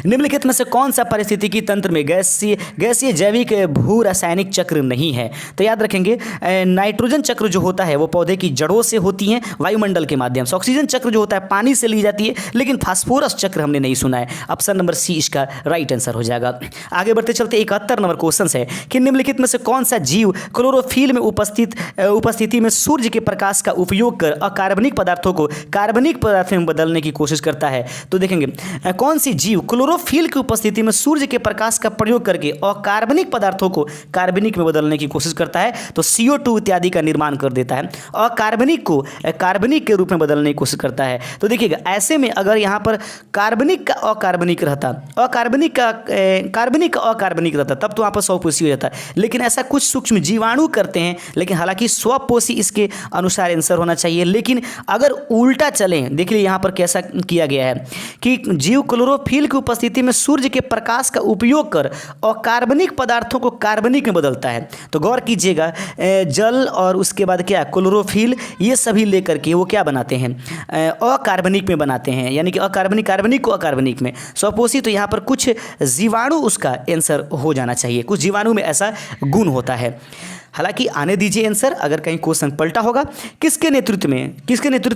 निम्नलिखित में से कौन सा पारिस्थितिकी तंत्र में गैसीय जैविक भू रासायनिक चक्र नहीं है? तो याद रखेंगे नाइट्रोजन चक्र जो होता है वो पौधे की जड़ों से होती हैं वायुमंडल के माध्यम से। ऑक्सीजन चक्र जो होता है पानी से ली जाती है, लेकिन फास्फोरस चक्र हमने नहीं सुना है। ऑप्शन नंबर सी इसका राइट आंसर हो जाएगा। आगे बढ़ते चलते 71 नंबर क्वेश्चन है कि निम्नलिखित में से कौन सा जीव क्लोरोफिल में उपस्थिति में सूर्य के प्रकाश का उपयोग कर अकार्बनिक पदार्थों को कार्बनिक पदार्थों में बदलने की कोशिश करता है? तो देखेंगे कौन सी जीव क्लोरोफिल की उपस्थिति में सूर्य के प्रकाश का प्रयोग करके अकार्बनिक पदार्थों को कार्बनिक में बदलने की कोशिश करता है? तो CO2 इत्यादि का निर्माण कर देता है, अकार्बनिक को कार्बनिक के रूप में बदलने की कोशिश करता है। तो देखिएगा ऐसे में अगर यहाँ पर कार्बनिक का अकार्बनिक रहता, कार्बनिक का अकार्बनिक रहता, तब तो वहाँ पर स्वपोषी हो जाता है। लेकिन ऐसा कुछ सूक्ष्म जीवाणु करते हैं, लेकिन हालांकि स्वपोषी इसके अनुसार आंसर होना चाहिए। लेकिन अगर उल्टा चलें, देखिए यहाँ पर कैसा किया गया है कि जीव क्लोरोफिल की उपस्थिति में सूर्य के प्रकाश का उपयोग कर अकार्बनिक पदार्थों को कार्बनिक में बदलता है। तो गौर कीजिएगा जल और उसके बाद क्या क्लोरोफिल, ये सभी लेकर के वो क्या बनाते हैं अकार्बनिक में बनाते हैं, यानी कि कार्बनिक को अकार्बनिक में स्वपोषी। तो यहाँ पर कुछ जीवाणु उसका आंसर हो जाना चाहिए, कुछ जीवाणु में ऐसा गुण होता है। हालांकि आने दीजिए आंसर, अगर कहीं क्वेश्चन पलटा होगा। किसके नेतृत्व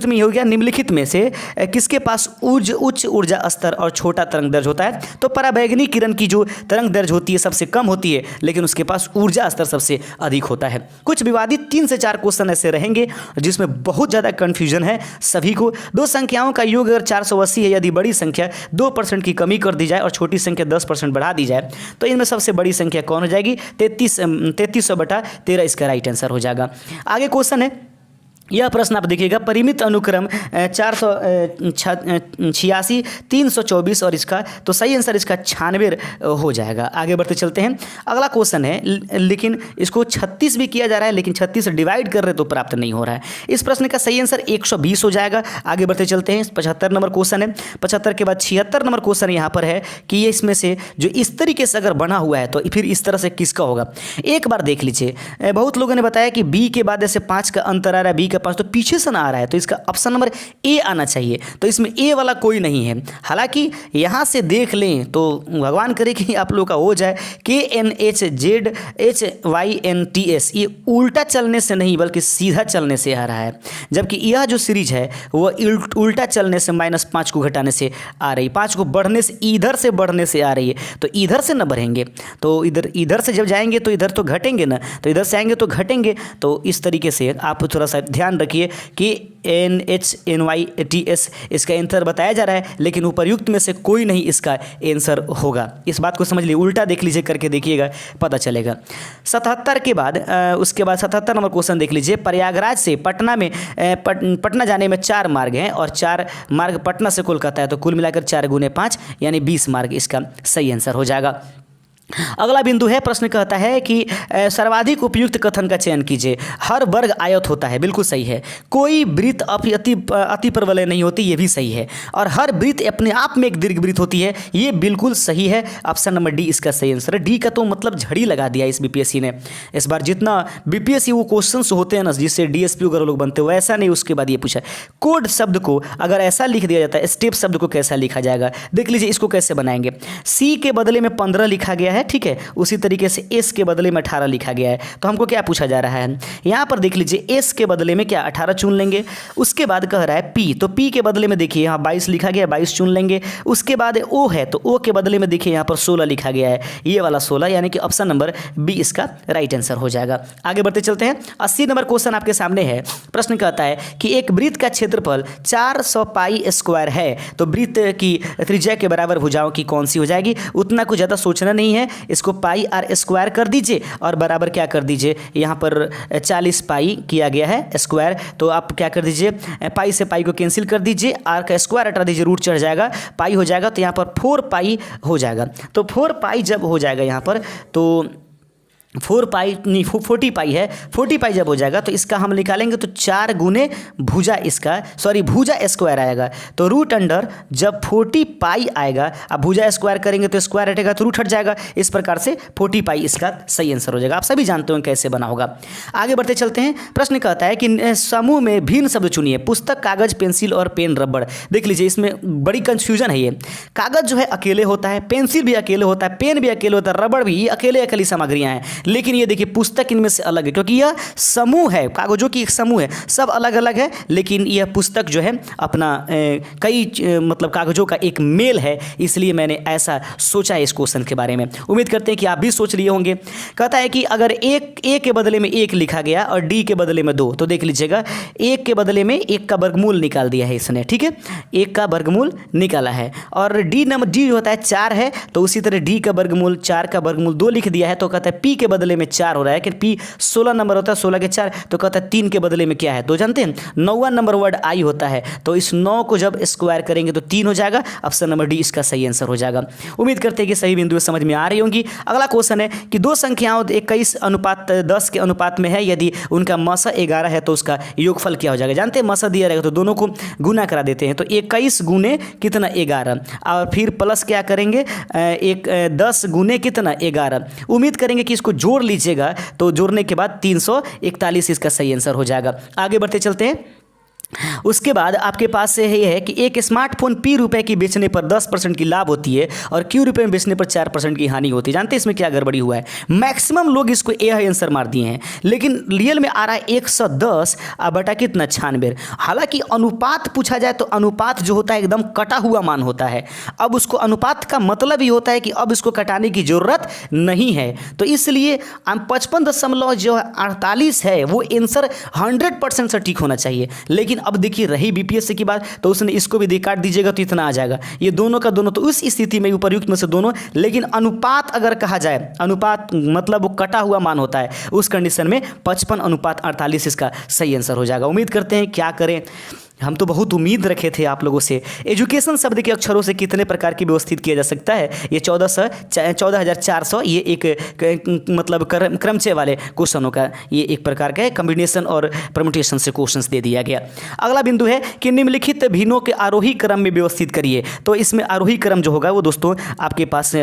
में ये हो गया? निम्नलिखित में से किसके पास उच्च ऊर्जा स्तर और छोटा तरंग दर्ज होता है? तो पराबैंगनी किरण की जो तरंग दर्ज होती है सबसे कम होती है, लेकिन उसके पास ऊर्जा स्तर सबसे अधिक होता है। कुछ विवादित 3 से 4 क्वेश्चन ऐसे रहेंगे जिसमें बहुत ज़्यादा कन्फ्यूजन है सभी को। दो संख्याओं का योग अगर 480 है, यदि बड़ी संख्या 2% की कमी कर दी जाए और छोटी संख्या 10% बढ़ा दी जाए, तो इनमें सबसे बड़ी संख्या कौन हो जाएगी? 3300/13 इसका राइट आंसर हो जाएगा। आगे क्वेश्चन है, यह प्रश्न आप देखिएगा, परिमित अनुक्रम 486 324 और इसका तो सही आंसर इसका 96 हो जाएगा। आगे बढ़ते चलते हैं। अगला क्वेश्चन है, लेकिन इसको 36 भी किया जा रहा है, लेकिन 36 से डिवाइड कर रहे तो प्राप्त नहीं हो रहा है। इस प्रश्न का सही आंसर 120 हो जाएगा। आगे बढ़ते चलते हैं। 75 नंबर क्वेश्चन है। 75 के बाद 76 नंबर क्वेश्चन यहाँ पर है कि ये इसमें से जो इस तरीके से अगर बना हुआ है तो फिर इस तरह से किसका होगा? एक बार देख लीजिए, बहुत लोगों ने बताया कि बी के बाद ऐसे 5 का अंतर आ रहा है, बी का 5 तो पीछे से ना आ रहा है, तो इसका ऑप्शन नंबर ए आना चाहिए। तो इसमें ए वाला कोई नहीं है। हालांकि यहाँ से देख लें तो भगवान करे कि आप लोग का हो जाए KNHZHYNTS, ये उल्टा चलने से नहीं बल्कि सीधा चलने से आ रहा है, जबकि यह जो सीरीज है वो उल्टा चलने से -5 को घटाने से आ रही, 5 को बढ़ने से इधर से बढ़ने से आ रही है। तो इधर से न बढ़ेंगे तो इधर से जब जाएंगे तो इधर तो घटेंगे ना, तो इधर से आएंगे तो घटेंगे। तो इस तरीके से आप थोड़ा सा ध्यान ध्यान रखिए कि NHNYTS इसका आंसर बताया जा रहा है, लेकिन उपर्युक्त में से कोई नहीं इसका आंसर होगा। इस बात को समझ लीजिए, उल्टा देख लीजिए, करके देखिएगा, पता चलेगा। 77 के बाद उसके बाद 77 नंबर क्वेश्चन देख लीजिए। प्रयागराज से पटना में पटना जाने में 4 मार्ग हैं और 4 मार्ग पटना से कोलकाता है, तो कुल मिलाकर 4 गुने 5 यानी 20 मार्ग इसका सही आंसर हो जाएगा। अगला बिंदु है, प्रश्न कहता है कि सर्वाधिक उपयुक्त कथन का चयन कीजिए। हर वर्ग आयत होता है, बिल्कुल सही है। कोई वृत्त अति परवलय नहीं होती, ये भी सही है। और हर वृत्त अपने आप में एक दीर्घ वृत्त होती है, ये बिल्कुल सही है। ऑप्शन नंबर डी इसका सही आंसर है। डी का तो मतलब झड़ी लगा दिया इस बीपीएससी ने। इस बार जितना बीपीएससी वो क्वेश्चन होते हैं ना, जिससे डीएसपी वगैरह लोग बनते हो, ऐसा नहीं। उसके बाद ये पूछा कोड शब्द को अगर ऐसा लिख दिया जाता है, स्टेप शब्द को कैसा लिखा जाएगा, देख लीजिए इसको कैसे बनाएंगे। सी के बदले में 15 लिखा गया है, ठीक है। उसी तरीके से एस के बदले में 18 लिखा गया है। तो हमको क्या पूछा जा रहा है यहाँ पर, देख लीजिए एस के बदले में क्या 18 चुन लेंगे। उसके बाद कह रहा है पी, तो पी के बदले में देखिए यहाँ 22 लिखा गया है, 22 चुन लेंगे। उसके बाद ओ है, तो ओ के बदले में देखिए यहाँ पर 16 लिखा गया है, ये वाला 16, यानी कि ऑप्शन नंबर बी इसका राइट आंसर हो जाएगा। आगे बढ़ते चलते हैं। 80 नंबर क्वेश्चन आपके सामने है। प्रश्न कहता है कि एक वृत्त का क्षेत्रफल 400 पाई स्क्वायर है, तो वृत्त की त्रिज्या के बराबर भुजाओं की कौन सी हो जाएगी। उतना कुछ ज़्यादा सोचना नहीं है, इसको पाई आर स्क्वायर कर दीजिए और बराबर क्या कर दीजिए, यहाँ पर 40 पाई किया गया है स्क्वायर। तो आप क्या कर दीजिए, पाई से पाई को कैंसिल कर दीजिए, आर का स्क्वायर हटा दीजिए, रूट चढ़ जाएगा, पाई हो जाएगा। तो यहाँ पर 4 पाई हो जाएगा। तो 4 पाई जब हो जाएगा यहाँ पर, तो 4 पाई नहीं 40 पाई है, 40 पाई जब हो जाएगा तो इसका हम निकालेंगे तो 4 गुने भुजा इसका, सॉरी भुजा स्क्वायर आएगा। तो रूट अंडर जब 40 पाई आएगा, अब भुजा स्क्वायर करेंगे तो स्क्वायर हटेगा तो रूट हट जाएगा। इस प्रकार से 40 पाई इसका सही आंसर हो जाएगा। आप सभी जानते हो कैसे बना होगा। आगे बढ़ते चलते हैं। प्रश्न कहता है कि समूह में भिन्न शब्द चुनिए। पुस्तक, कागज, पेंसिल और पेन, रबड़। देख लीजिए इसमें बड़ी कंफ्यूजन है। ये कागज जो है अकेले होता है, पेंसिल भी अकेले होता है, पेन भी अकेले होता है, रबड़ भी, ये अकेले अकेली सामग्रियाँ हैं। लेकिन ये देखिए पुस्तक इनमें से अलग है, क्योंकि यह समूह है, कागजों की एक समूह है, सब अलग अलग है। लेकिन यह पुस्तक जो है अपना कई मतलब कागजों का एक मेल है, इसलिए मैंने ऐसा सोचा है इस क्वेश्चन के बारे में। उम्मीद करते हैं कि आप भी सोच लिए होंगे। कहता है कि अगर एक ए के बदले में 1 लिखा गया और डी के बदले में 2, तो देख लीजिएगा 1 के बदले में 1 का वर्गमूल निकाल दिया है इसने, ठीक है, 1 का वर्गमूल निकाला है। और डी होता है 4 है, तो उसी तरह डी का वर्गमूल 4 का वर्गमूल 2 लिख दिया है। तो कहता है पी के बदले में 4 हो रहा है कि पी 16 नंबर होता है, 16 के 4, तो कहता है 3 के बदले में क्या है, तो जानते हैं 9वां नंबर वर्ड आई होता है। तो इस 9 को जब स्क्वायर करेंगे तो 3 हो जाएगा। ऑप्शन नंबर डी इसका सही आंसर हो जाएगा। उम्मीद करते हैं कि सही बिंदु समझ में आ रही होंगी। अगला क्वेश्चन है कि दो संख्याओं 21:10 के अनुपात में है, यदि उनका मसा 11 है तो उसका योगफल क्या हो जाएगा। जानते हैं मसा दिया रहेगा तो दोनों को गुना करा देते हैं, तो 21 गुने कितना 11, और फिर प्लस क्या करेंगे 10 गुने कितना 11। उम्मीद करेंगे कि इसको जोड़ लीजिएगा, तो जोड़ने के बाद 341 इसका सही आंसर हो जाएगा। आगे बढ़ते चलते हैं। उसके बाद आपके पास से ये है कि एक स्मार्टफोन P रुपए की बेचने पर 10% की लाभ होती है और Q रुपए में बेचने पर 4% की हानि होती है। जानते हैं इसमें क्या गड़बड़ी हुआ है। मैक्सिमम लोग इसको ए आंसर मार दिए हैं, लेकिन रियल में आ रहा है 110 बटा कितना 96। हालांकि अनुपात पूछा जाए तो अनुपात जो होता है एकदम कटा हुआ मान होता है। अब उसको अनुपात का मतलब ही होता है कि अब इसको कटाने की जरूरत नहीं है, तो इसलिए 55.48 है वो आंसर 100% सटीक होना चाहिए। लेकिन अब देखिए रही बीपीएससी की बात, तो उसने इसको भी काट दीजिएगा तो इतना आ जाएगा। ये दोनों का दोनों, तो उस स्थिति में उपयुक्त में से दोनों, लेकिन अनुपात अगर कहा जाए, अनुपात मतलब वो कटा हुआ मान होता है, उस कंडीशन में 55:48 इसका सही आंसर हो जाएगा। उम्मीद करते हैं, क्या करें, हम तो बहुत उम्मीद रखे थे आप लोगों से। एजुकेशन शब्द के अक्षरों से कितने प्रकार की व्यवस्थित किया जा सकता है। ये 14,400 ये एक मतलब क्रमचय वाले क्वेश्चनों का ये एक प्रकार का है, कम्बिनेशन और परम्यूटेशन से क्वेश्चंस दे दिया गया। अगला बिंदु है कि निम्नलिखित भिन्नों के आरोही क्रम में व्यवस्थित करिए। तो इसमें आरोही क्रम जो होगा वो दोस्तों आपके पास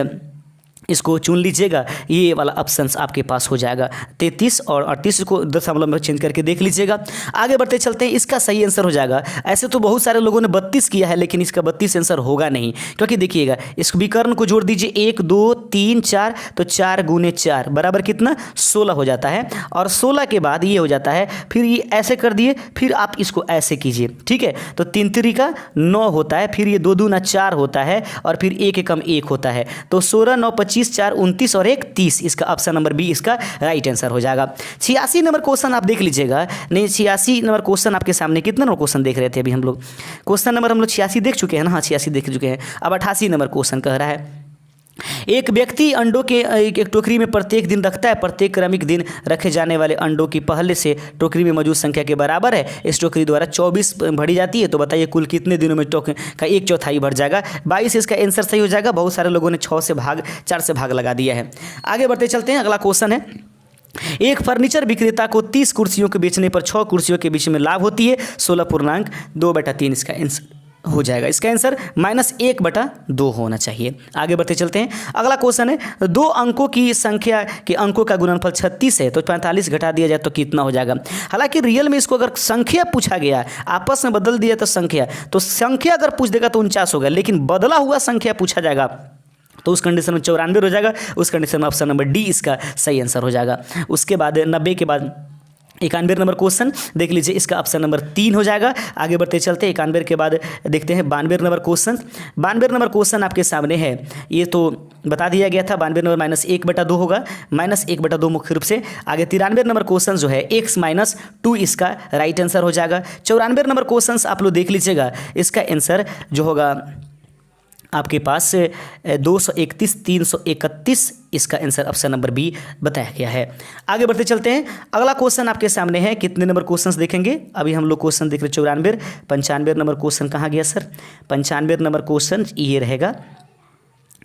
इसको चुन लीजिएगा, ये वाला ऑप्शंस आपके पास हो जाएगा। 33 और 38 को दशमलव में चेंज करके देख लीजिएगा। आगे बढ़ते चलते हैं, इसका सही आंसर हो जाएगा। ऐसे तो बहुत सारे लोगों ने 32 किया है, लेकिन इसका 32 आंसर होगा नहीं, क्योंकि देखिएगा इस विकर्ण को जोड़ दीजिए 1 2 3 4, तो 4 गुने 4 बराबर कितना 16 हो जाता है। और 16 के बाद ये हो जाता है, फिर ये ऐसे कर दिए, फिर आप इसको ऐसे कीजिए, ठीक है। तो 3 3 9 होता है, फिर ये 2 2 4 होता है, और फिर 1 1 होता है। तो 16 9 25 25 4 29 और 1 30, इसका ऑप्शन नंबर बी इसका राइट आंसर हो जाएगा। 86 नंबर क्वेश्चन आप देख लीजिएगा। नहीं, 86 नंबर क्वेश्चन आपके सामने, कितना नंबर क्वेश्चन देख रहे थे अभी हम लोग? क्वेश्चन नंबर हम लोग 86 देख चुके हैं ना? हाँ, 86 देख चुके हैं। अब 88 नंबर क्वेश्चन कह रहा है, एक व्यक्ति अंडों के एक टोकरी में प्रत्येक दिन रखता है। प्रत्येक क्रमिक दिन रखे जाने वाले अंडों की पहले से टोकरी में मौजूद संख्या के बराबर है। इस टोकरी द्वारा 24 भरी जाती है, तो बताइए कुल कितने दिनों में टोकरी का 1/4 भर जाएगा? 22 इसका आंसर सही हो जाएगा। बहुत सारे लोगों ने 4 से भाग लगा दिया है। आगे बढ़ते चलते हैं। अगला क्वेश्चन है, एक फर्नीचर विक्रेता को 30 कुर्सियों के बेचने पर 6 कुर्सियों के बीच में लाभ होती है 16.2/3, इसका आंसर हो जाएगा। इसका आंसर -1/2 होना चाहिए। आगे बढ़ते चलते हैं। अगला क्वेश्चन है, 2 अंकों की संख्या के अंकों का गुणनफल 36 है, तो 45 घटा दिया जाए तो कितना हो जाएगा? हालांकि रियल में इसको अगर संख्या पूछा गया, आपस में बदल दिया तो संख्या अगर पूछ देगा तो 49 होगा, लेकिन बदला हुआ संख्या पूछा जाएगा तो उस कंडीशन में 94 हो जाएगा। उस कंडीशन में ऑप्शन नंबर डी इसका सही आंसर हो जाएगा। उसके बाद 90 के बाद 91 नंबर क्वेश्चन देख लीजिए, इसका ऑप्शन नंबर 3 हो जाएगा। आगे बढ़ते चलते हैं। 91 के बाद देखते हैं 92 नंबर क्वेश्चन। 92 नंबर क्वेश्चन आपके सामने है, ये तो बता दिया गया था। 92 नंबर -1/2 होगा, -1/2 मुख्य रूप से। आगे 93 नंबर क्वेश्चन जो है x - 2 इसका राइट आंसर हो जाएगा। 94 नंबर क्वेश्चन आप लोग देख लीजिएगा, इसका आंसर जो होगा आपके पास 231 331, इसका आंसर ऑप्शन नंबर बी बताया गया है। आगे बढ़ते चलते हैं। अगला क्वेश्चन आपके सामने है, कितने नंबर क्वेश्चंस देखेंगे? अभी हम लोग क्वेश्चन देख रहे 94, 95 नंबर क्वेश्चन कहाँ गया सर? 95 नंबर क्वेश्चन ये रहेगा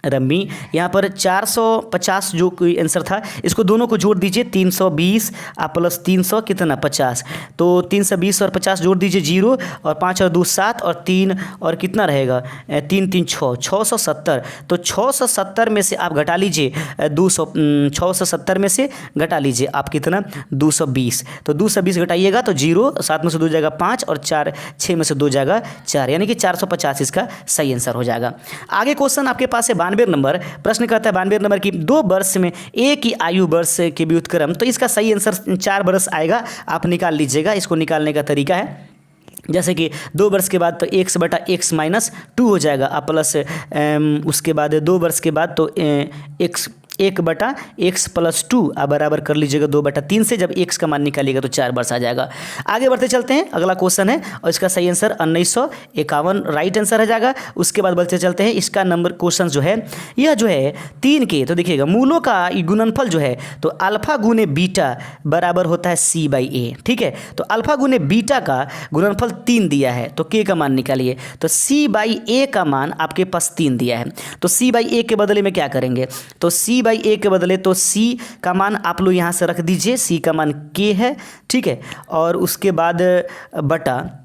रम्मी। यहाँ पर 450 जो कोई आंसर था, इसको दोनों को जोड़ दीजिए। 320 प्लस 300 कितना 50, तो 320 और 50 जोड़ दीजिए 0, और 5 और 2 7, और 3 और कितना रहेगा 3 3 6, 670। तो 670 में से आप घटा लीजिए 200, 670 में से घटा लीजिए आप कितना 220, तो 220 घटाइएगा तो 0, 7 में से 2 जाएगा 5, और 4 6 में से 2 जाएगा 4, यानी कि 450 इसका सही आंसर हो जाएगा। आगे क्वेश्चन आपके पास है 92 नंबर। प्रश्न कहता है 92 नंबर की 2 वर्ष में एक ही आयु वर्ष के व्युत्क्रम, तो इसका सही आंसर 4 वर्ष आएगा। आप निकाल लीजिएगा। इसको निकालने का तरीका है, जैसे कि 2 वर्ष के बाद तो x/x - 2 हो जाएगा, आप प्लस उसके बाद 2 वर्ष के बाद तो x 1/x + 2 आप बराबर कर लीजिएगा 2/3 से। जब x का मान निकालिएगा तो 4 वर्ष आ जाएगा। आगे बढ़ते चलते हैं। अगला क्वेश्चन है और इसका सही आंसर 1951 राइट आंसर हो जाएगा। उसके बाद बढ़ते चलते हैं। इसका नंबर क्वेश्चन जो है, यह जो है 3 के, तो देखिएगा मूलों का गुणनफल जो है, तो अल्फा गुने बीटा बराबर होता है c/a। ठीक है, तो अल्फा गुने बीटा का गुणनफल 3 दिया है, तो k का मान निकालिए। तो c/a का मान आपके पास 3 दिया है, तो c/a के बदले में क्या करेंगे? तो c/a के बदले तो c का मान आप लोग यहाँ से रख दीजिए, c का मान k है। ठीक है, और उसके बाद बटा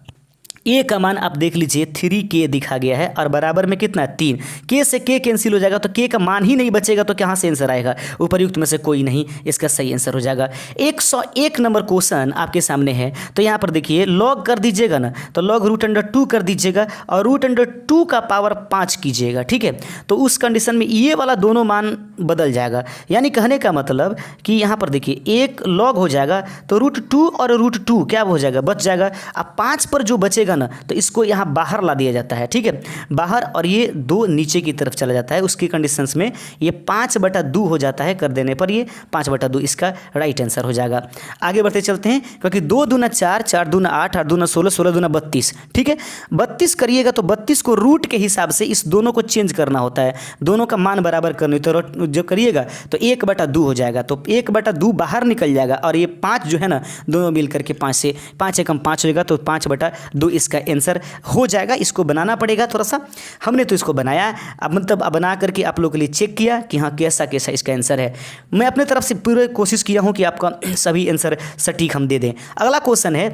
ए का मान आप देख लीजिए 3k दिखा गया है, और बराबर में कितना है 3। k से k कैंसिल हो जाएगा, तो k का मान ही नहीं बचेगा, तो कहाँ से आंसर आएगा? उपर्युक्त में से कोई नहीं, इसका सही आंसर हो जाएगा। 101 नंबर क्वेश्चन आपके सामने है, तो यहाँ पर देखिए लॉग कर दीजिएगा ना, तो लॉग √2 कर दीजिएगा और √2 का पावर 5 कीजिएगा। ठीक है, तो उस कंडीशन में ये वाला दोनों मान बदल जाएगा। यानी कहने का मतलब कि यहाँ पर देखिए एक लॉग हो जाएगा, तो √2 और √2 क्या हो जाएगा? बच जाएगा। अब 5 पर जो बचेगा ना, तो इसको यहाँ बाहर ला दिया जाता है। ठीक है, बाहर, और ये 2 नीचे की तरफ चला जाता है। उसकी कंडीशंस में ये 5/2 हो जाता है, कर देने पर ये 5/2 इसका राइट आंसर हो जाएगा। आगे बढ़ते चलते हैं, क्योंकि 2 दूना 4, 4 दूना 8, 8 दूना 16, 16 दूना 32। ठीक है, 32 करिएगा तो 32 को रूट के हिसाब से इस दोनों को चेंज करना होता है, दोनों का मान बराबर करनी, तो जो करिएगा तो 1/2 हो जाएगा, तो 1/2 बाहर निकल जाएगा, और ये 5 जो है ना, दोनों मिल करके 5 से 5 एकम 5 होगा, तो 5/2 इसका आंसर हो जाएगा। इसको बनाना पड़ेगा थोड़ा सा, हमने तो इसको बनाया, अब मतलब अब बना करके आप लोगों के लिए चेक किया कि हाँ कैसा कैसा इसका आंसर है। मैं अपने तरफ से पूरी कोशिश किया हूँ कि आपका सभी आंसर सटीक हम दे दें। अगला क्वेश्चन है,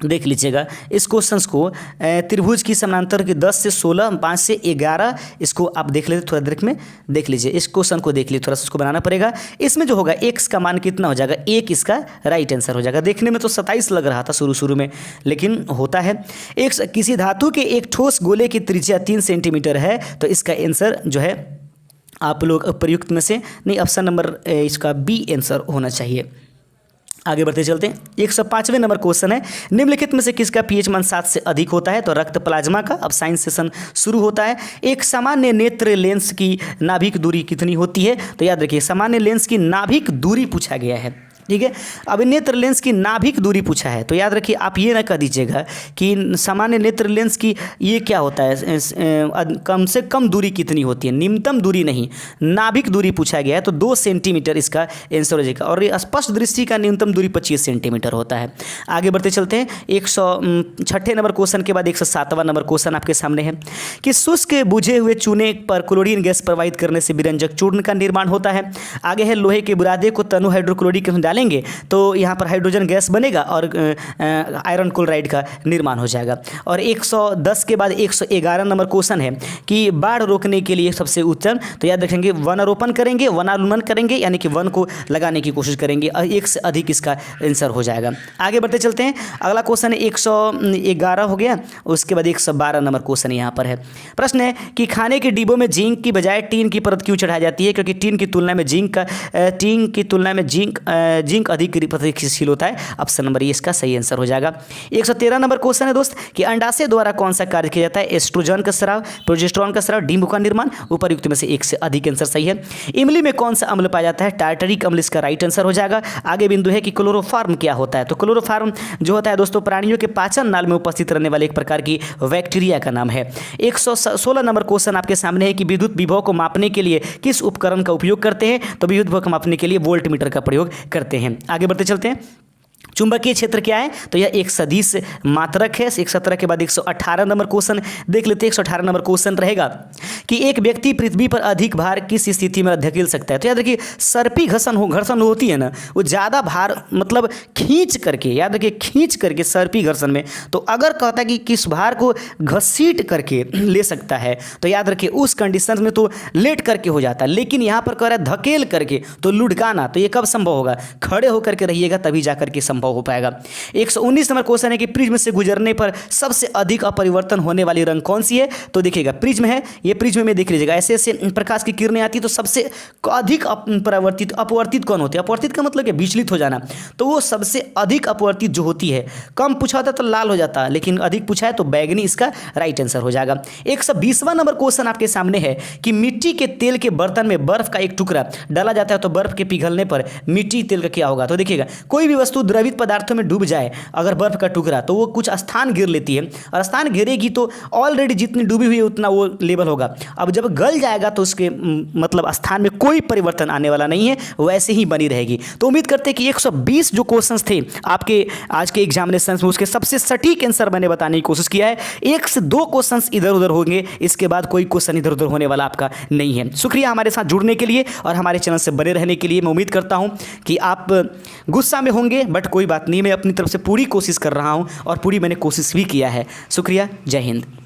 देख लीजिएगा इस क्वेश्चंस को, त्रिभुज की समानांतर की 10 से 16, 5 से 11, इसको आप देख लेते थोड़ा देर में, देख लीजिए इस क्वेश्चन को, देख लीजिए थोड़ा सा, इसको बनाना पड़ेगा। इसमें जो होगा x का मान कितना हो जाएगा? 1 इसका राइट आंसर हो जाएगा। देखने में तो 27 लग रहा था शुरू में, लेकिन होता है एक किसी धातु के एक ठोस गोले की त्रिज्या 3 सेंटीमीटर है, तो इसका आंसर जो है आप लोग प्रयुक्त में से नहीं, ऑप्शन नंबर इसका बी आंसर होना चाहिए। आगे बढ़ते चलते हैं। 105वें नंबर क्वेश्चन है, निम्नलिखित में से किसका पीएच मान 7 से अधिक होता है? तो रक्त प्लाज्मा का। अब साइंस सेशन शुरू होता है। एक सामान्य नेत्र लेंस की नाभिक दूरी कितनी होती है? तो याद रखिए, सामान्य लेंस की नाभिक दूरी पूछा गया है, ठीक है। अब नेत्र लेंस की नाभिक दूरी पूछा है, तो याद रखिए आप ये ना कह दीजिएगा कि सामान्य नेत्र लेंस की ये क्या होता है, कम से कम दूरी कितनी होती है, न्यूनतम दूरी नहीं, नाभिक दूरी पूछा गया है, तो 2 सेंटीमीटर इसका आंसर हो जाएगा। और ये स्पष्ट दृष्टि का न्यूनतम दूरी 25 सेंटीमीटर होता है। आगे बढ़ते चलते हैं। 106 नंबर क्वेश्चन के बाद 107वां नंबर क्वेश्चन आपके सामने है कि शुष्क बुझे हुए चूने पर क्लोरीन गैस प्रवाहित करने से विरंजक चूर्ण का निर्माण होता है। आगे है, लोहे के बुरादे को तनु हाइड्रोक्लोरिक डालेंगे तो यहाँ पर हाइड्रोजन गैस बनेगा और आयरन क्लोराइड का निर्माण हो जाएगा। और 110 के बाद 111 नंबर क्वेश्चन है कि बाढ़ रोकने के लिए सबसे उत्तम, तो याद रखेंगे वनारोपण करेंगे, वनानुमन करेंगे, यानी कि वन को लगाने की कोशिश करेंगे। एक से अधिक इसका आंसर हो जाएगा। आगे बढ़ते चलते हैं। अगला क्वेश्चन है 111 हो गया, उसके बाद 112 नंबर क्वेश्चन यहाँ पर है। प्रश्न है कि खाने के डिब्बों में जिंक की बजाय टीन की परत क्यों चढ़ाई जाती है? क्योंकि टीन की तुलना में जिंक अधिक प्रतिक्रियाशील होता है। ऑप्शन नंबर ये इसका सही आंसर हो जाएगा। 113 नंबर क्वेश्चन है दोस्त कि अंडाशय द्वारा कौन सा कार्य किया जाता है? एस्ट्रोजन का स्राव, प्रोजेस्टेरोन का स्राव, डिंब का निर्माण। उपयुक्त में से एक से अधिक आंसर सही है। इमली में कौन सा अम्ल पाया जाता है? टार्टरिक अम्ल इसका राइट आंसर हो जाएगा। आगे बिंदु है कि क्लोरोफार्म क्या होता है? तो क्लोरोफार्म जो होता है दोस्तों, प्राणियों के पाचन नाल में उपस्थित रहने वाले एक प्रकार की बैक्टीरिया का नाम है। 116 नंबर क्वेश्चन आपके सामने है कि विद्युत विभव को मापने के लिए किस उपकरण का उपयोग करते हैं? तो विद्युत विभव को मापने के लिए वोल्ट मीटर का प्रयोग करते हैं। आगे बढ़ते चलते हैं। चुंबकीय क्षेत्र क्या है? तो यह एक सदिश मात्रक है। 117 के बाद 118 नंबर क्वेश्चन देख लेते हैं। 118 नंबर क्वेश्चन रहेगा कि एक व्यक्ति पृथ्वी पर अधिक भार किस स्थिति में धकेल सकता है? तो याद रखिए, सर्पी घर्षण होती है ना, वो ज़्यादा भार मतलब खींच करके, याद रखिए खींच करके सर्पी घर्षण में। तो अगर कहता है कि किस भार को घसीट करके ले सकता है, तो याद रखिए उस कंडीशन में तो लेट करके हो जाता है, लेकिन यहाँ पर कह रहा है धकेल करके, तो लुढ़काना, तो ये कब संभव होगा? खड़े होकर के रहिएगा तभी जाकर के संभव हो पाएगा। 119 नंबर क्वेश्चन है कि प्रिज्म से गुजरने पर सबसे अधिक अपरिवर्तन होने वाली रंग कौन सी है? तो देखिएगा प्रिज्म है, ये प्रिज्म में देख लीजिएगा ऐसे ऐसे प्रकाश की किरणें आती है, तो सबसे अधिक अपवर्तित कौन होती है? अपवर्तित का मतलब क्या? विचलित हो जाना। तो वो सबसे अधिक अपवर्तित जो होती है, कम पूछा होता तो लाल हो जाता, लेकिन अधिक पूछा है तो बैगनी इसका राइट आंसर हो जाएगा। 120वां नंबर क्वेश्चन आपके सामने है कि मिट्टी के तेल के बर्तन में बर्फ का एक टुकड़ा डाला जाता है, तो बर्फ के पिघलने पर मिट्टी तेल का क्या होगा? तो देखिएगा, कोई भी वस्तु द्रवित पदार्थों में डूब जाए अगर बर्फ का टुकड़ा, तो वो कुछ स्थान घेर लेती है, और स्थान घेरेगी तो ऑलरेडी जितनी डूबी हुई है उतना वो लेवल होगा। अब जब गल जाएगा तो उसके मतलब स्थान में कोई परिवर्तन आने वाला नहीं है, वैसे ही बनी रहेगी। तो उम्मीद करते हैं कि 120 जो क्वेश्चंस थे आपके आज के एग्जामिनेशन में, उसके सबसे सटीक आंसर मैंने बताने की कोशिश किया है। 1 से 2 क्वेश्चंस इधर उधर होंगे, इसके बाद कोई क्वेश्चन इधर उधर होने वाला आपका नहीं है। शुक्रिया हमारे साथ जुड़ने के लिए और हमारे चैनल से बने रहने के लिए। मैं उम्मीद करता हूं कि आप गुस्सा में होंगे, बट कोई बात नहीं, मैं अपनी तरफ से पूरी कोशिश कर रहा हूं और पूरी मैंने कोशिश भी किया है। शुक्रिया, जय हिंद।